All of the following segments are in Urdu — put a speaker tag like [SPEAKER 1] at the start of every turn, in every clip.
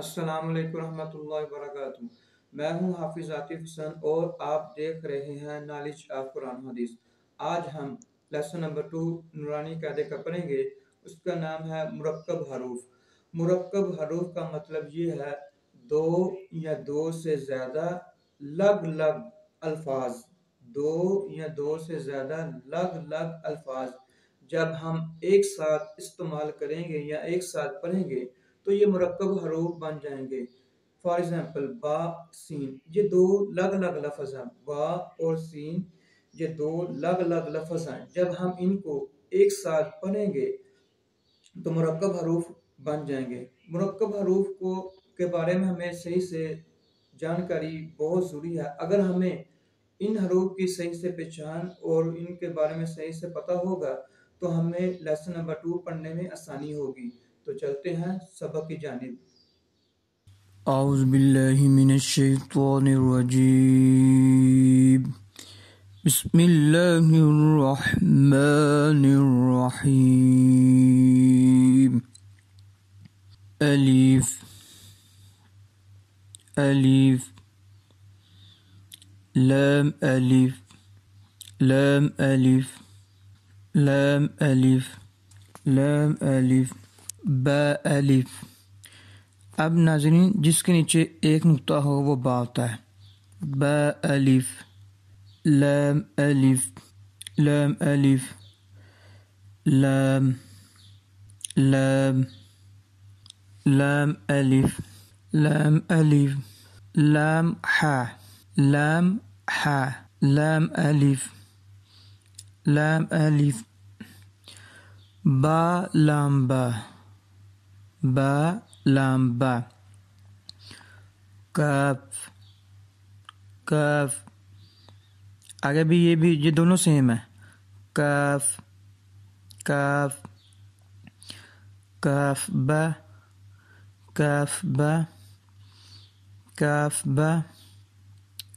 [SPEAKER 1] السلام علیکم ورحمۃ اللہ وبرکاتہ۔ میں ہوں حافظ عاطف حسن اور آپ دیکھ رہے ہیں نالج آف قرآن-o-hadees۔ آج ہم لیسن نمبر 2 نورانی قاعدے کا پڑھیں گے۔ اس کا نام ہے مرکب حروف۔ مرکب حروف کا مطلب یہ ہے دو یا دو سے زیادہ لگ لگ الفاظ، دو یا دو سے زیادہ لگ لگ الفاظ جب ہم ایک ساتھ استعمال کریں گے یا ایک ساتھ پڑھیں گے تو یہ مرکب حروف بن جائیں گے۔ فار ایگزامپل با سین، یہ دو لگ لگ لفظ ہیں۔ با اور سین یہ دو لگ لگ لفظ ہیں، جب ہم ان کو ایک ساتھ پڑھیں گے تو مرکب حروف بن جائیں گے۔ مرکب حروف کے بارے میں ہمیں صحیح سے جانکاری بہت ضروری ہے۔ اگر ہمیں ان حروف کی صحیح سے پہچان اور ان کے بارے میں صحیح سے پتہ ہوگا تو ہمیں لیسن نمبر 2 پڑھنے میں آسانی ہوگی۔ تو چلتے ہیں سبق کی جانب۔
[SPEAKER 2] اعوذ باللہ من الشیطان الرجیم، بسم اللہ الرحمن الرحیم۔ الف الف، لام الف، لام الف، لام الف، لام الف، با الف۔ اب ناظرین جس کے نیچے ایک نقطہ ہو وہ با ہوتا ہے۔ با الف، لام الف، لام الف، لام، لام، لام الف، لام الف، لام حا، لام حا، لام الف، لام الف، با لام با، با لام با، کاف، کاف، آگے بھی یہ دونوں سیم ہے۔ کاف، کاف، کاف با، کاف با، کاف با،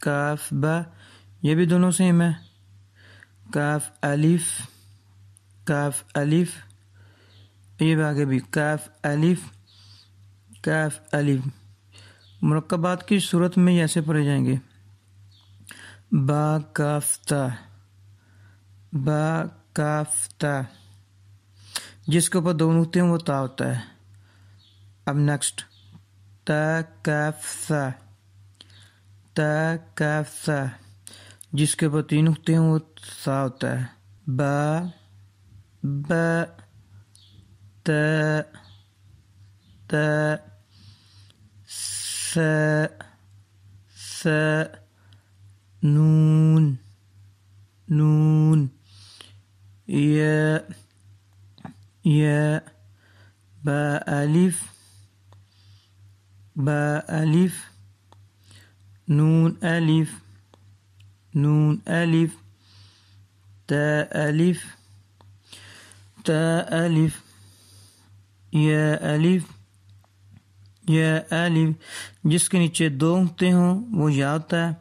[SPEAKER 2] کاف با، یہ بھی دونوں سیم ہے۔ کاف الف، کاف الف، یہ بھی آگے بھی کاف الف، کاف الف۔ مرکبات کی صورت میں یہ ایسے پڑھے جائیں گے: با کاف تا، با کاف تا، جس کے اوپر دو نقطے ہیں وہ تا ہوتا ہے۔ اب نیکسٹ تا کاف سا، تا کاف سا، جس کے اوپر تین نقطے ہیں وہ سا ہوتا ہے۔ با، با، تا، تا، سا، سا، نون، نون، یا، یا، با الف، با الف، نون الف، نون الف، تا الف، تا الف، یا الف، یا الف، جس کے نیچے دو نقطے ہوں وہ یا ہوتا ہے۔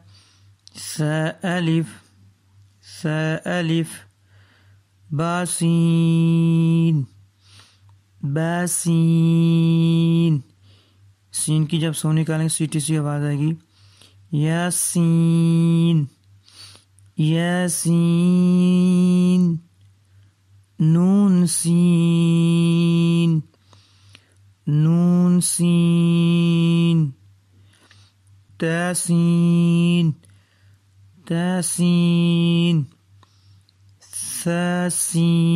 [SPEAKER 2] سا الف، سا الف، باسین، باسین، سین کی جب سو نکالیں گے سیٹی سی آواز آئے گی۔ یاسین، یاسین، نون سین، نون سین، تاسین، تاسین، ساسین،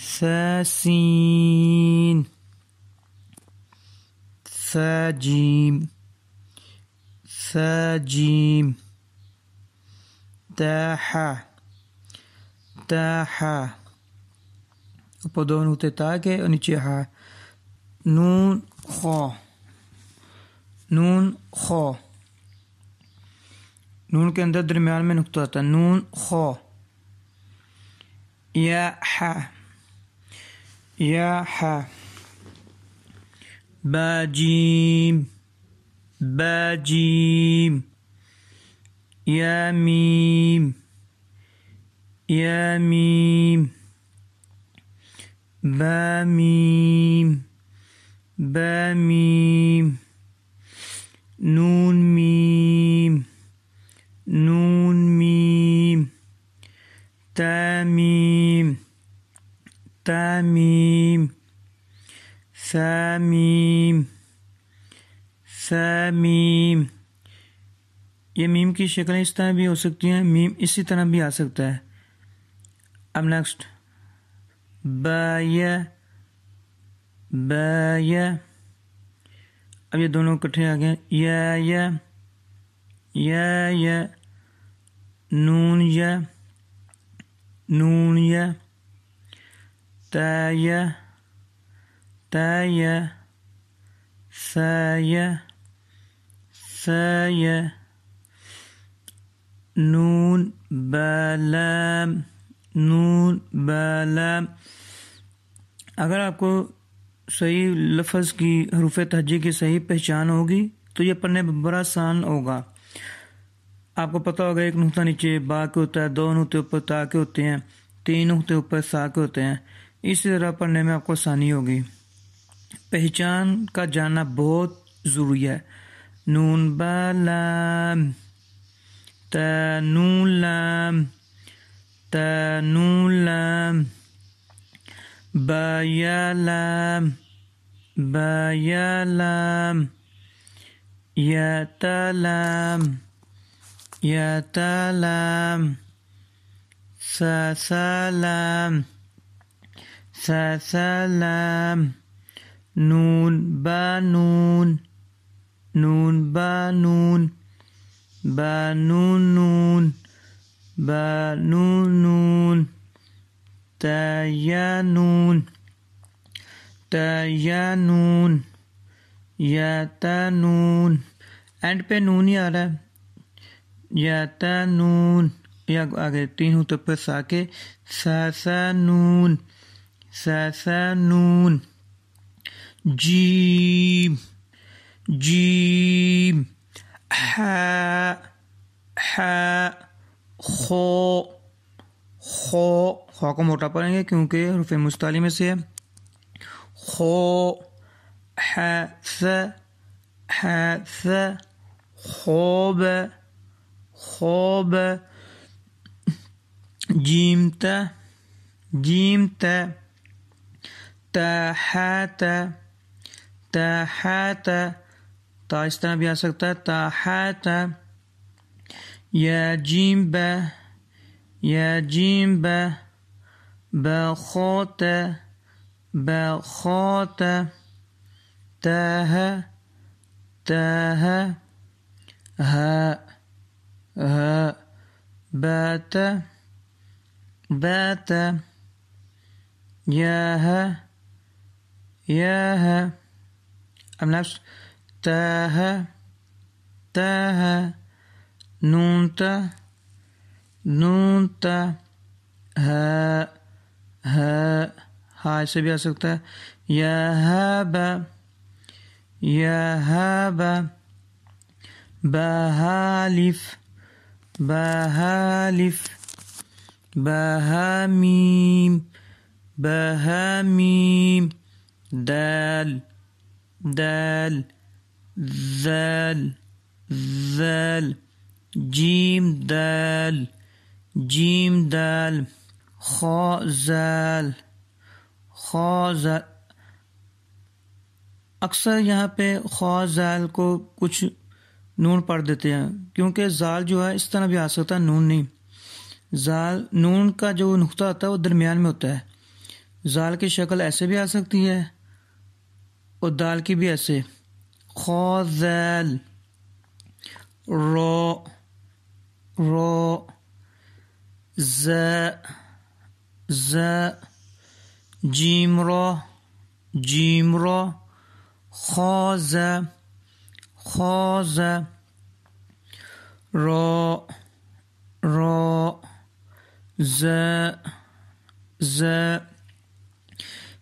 [SPEAKER 2] ساسین، ساجیم، ساجیم، تاحا، تاحا، اوپر دو نقطے تا کے اور نیچے ہا۔ نون خو، نون خو، نون کے اندر درمیان میں نقطہ ہوتا ہے۔ نون خو، یا ہا، یا ہا، باجیم، باجیم، یا میم، یا میم، بامیم، با میم نون میم نون میم تا میم تا میم ثا میم ثا میم. یہ میم کی شکلیں اس طرح بھی ہو سکتی ہیں، میم اسی طرح بھی آ سکتا ہے. اب نیکسٹ با یا با یا. اب یہ دونوں اکٹھے آ گئے. یا نون یا نون یا تا یا سا یا نون بالام نون بالام. اگر آپ کو صحیح لفظ کی حروف تہجی کی صحیح پہچان ہوگی تو یہ پڑھنے میں بڑا آسان ہوگا. آپ کو پتہ ہوگا ایک نقطہ نیچے با کے ہوتا ہے، 2 نقطے اوپر تا کے ہوتے ہیں، 3 نقطے اوپر سا کے ہوتے ہیں. اسی طرح پڑھنے میں آپ کو آسانی ہوگی. پہچان کا جاننا بہت ضروری ہے. نون با لام تا نون لام تا نون لام با یا لام با یا لام یا تا لام یا تا لام سا لام سا لام نون با نون نون با نون با نون نون با نون نون تا یا نون یا تا نون. اینڈ پہ نون ہی آ رہا ہے. یا تا نون یا آگے 3 ہوتے پر سا کے سا نون جیم جیم ہا خو کو موٹا پڑھیں گے کیونکہ حروف مستعلی میں سے ہے. خو ث خوب جیم تا تا اس طرح بھی آ سکتا ہے تا یا جیم با بخوت تاہ ہا بات یا اب نیکسٹ تاہ نون تا ہا سے بھی آ سکتا ہے. یا ہابا بہالف بہامیم دال ذال جیم دال خوزال. اکثر یہاں پہ خوزال کو کچھ نون پڑھ دیتے ہیں کیونکہ زال جو ہے اس طرح بھی آ سکتا ہے، نون نہیں. زال نون کا جو نقطہ ہوتا ہے وہ درمیان میں ہوتا ہے. زال کی شکل ایسے بھی آ سکتی ہے اور دال کی بھی ایسے. خوزال رو ز جیم رو خوز رو ز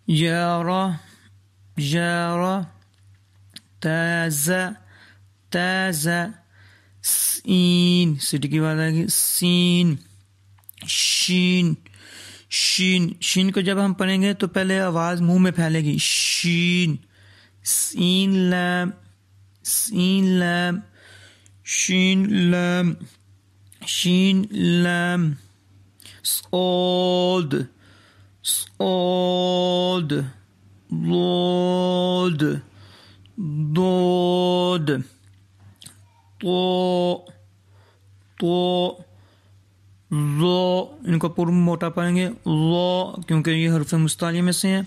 [SPEAKER 2] یارو تاز سین سٹی کی بات آئے گی. سین شین کو جب ہم پڑھیں گے تو پہلے آواز منہ میں پھیلے گی. شین سین لام سین لام شین لام شین لام صاد صاد ضاد ضاد طا طا ظا، ان کو پر موٹا پڑھیں گے ظا کیونکہ یہ حروف مستعلیہ میں سے ہیں.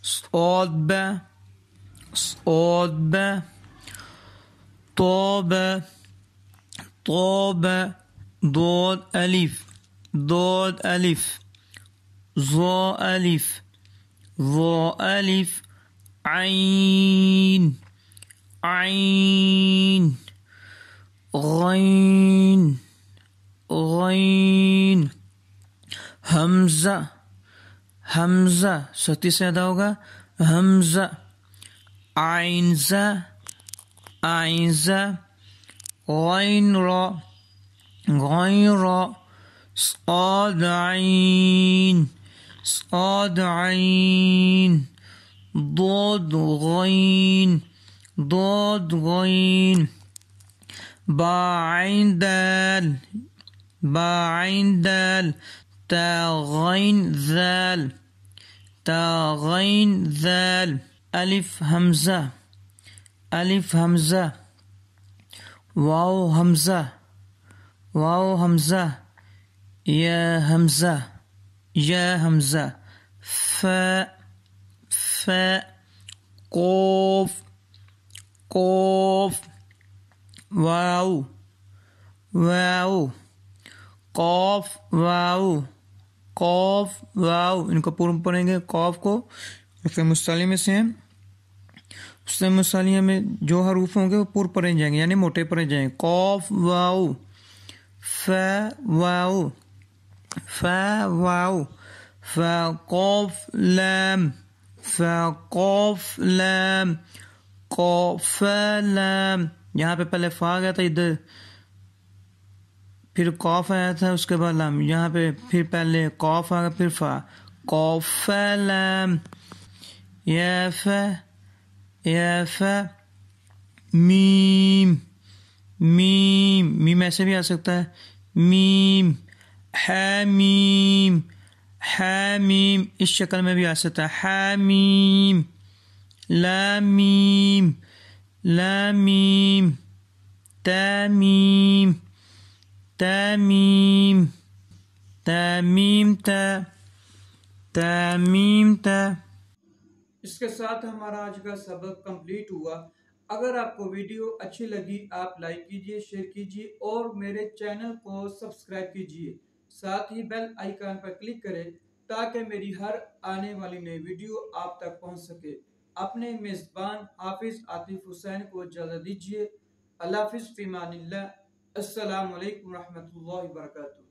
[SPEAKER 2] صاد با صاد با طا با طا با ضاد الف ضاد الف ظا الف ظا الف عین عین غین غین حمزہ حمزہ سختی سے ادا ہوگا حمزہ عین زا عین زا غین را غین را صاد عین صاد عین ضاد غین ضاد غین با عین دال با عین دال تا غین ذال تا غین ذال الف حمزہ الف حمزہ واو حمزہ واو حمزہ یا حمزہ یا حمزہ فا فا قوف قوف واو واو قاف واو قاف واو، ان کو پورا پڑھیں گے. قاف کو حروف مستعلیہ میں سے ہیں، اس مستعلیہ میں جو حروف ہوں گے وہ پور پڑھے جائیں گے یعنی موٹے پڑھے جائیں گے. قاف واو فا واو فا واو فا قاف لام فا قاف لام قاف لام. یہاں پہ پہلے فا گیا تھا ادھر، پھر قاف آیا تھا اس کے بعد لام، یہاں پہ پھر پہلے قاف آ گیا پھر فا. قاف لام یا فا میم میم میم ایسے بھی آ سکتا ہے میم حامیم حامیم اس شکل میں بھی آ سکتا ہے حامیم لامیم لامیم تامیم تامیم تامیم تا تامیم تا.
[SPEAKER 1] اس کے ساتھ ہمارا آج کا سبق کمپلیٹ ہوا. اگر آپ کو ویڈیو اچھی لگی آپ لائک کیجئے، شیئر کیجئے اور میرے چینل کو سبسکرائب کیجئے. ساتھ ہی بیل آئیکن پر کلک کریں تاکہ میری ہر آنے والی نئی ویڈیو آپ تک پہنچ سکے. اپنے میزبان حافظ عاطف حسین کو اجازت دیجیے. اللہ حافظ، فی امان اللہ. السلام علیکم ورحمۃ اللہ وبرکاتہ.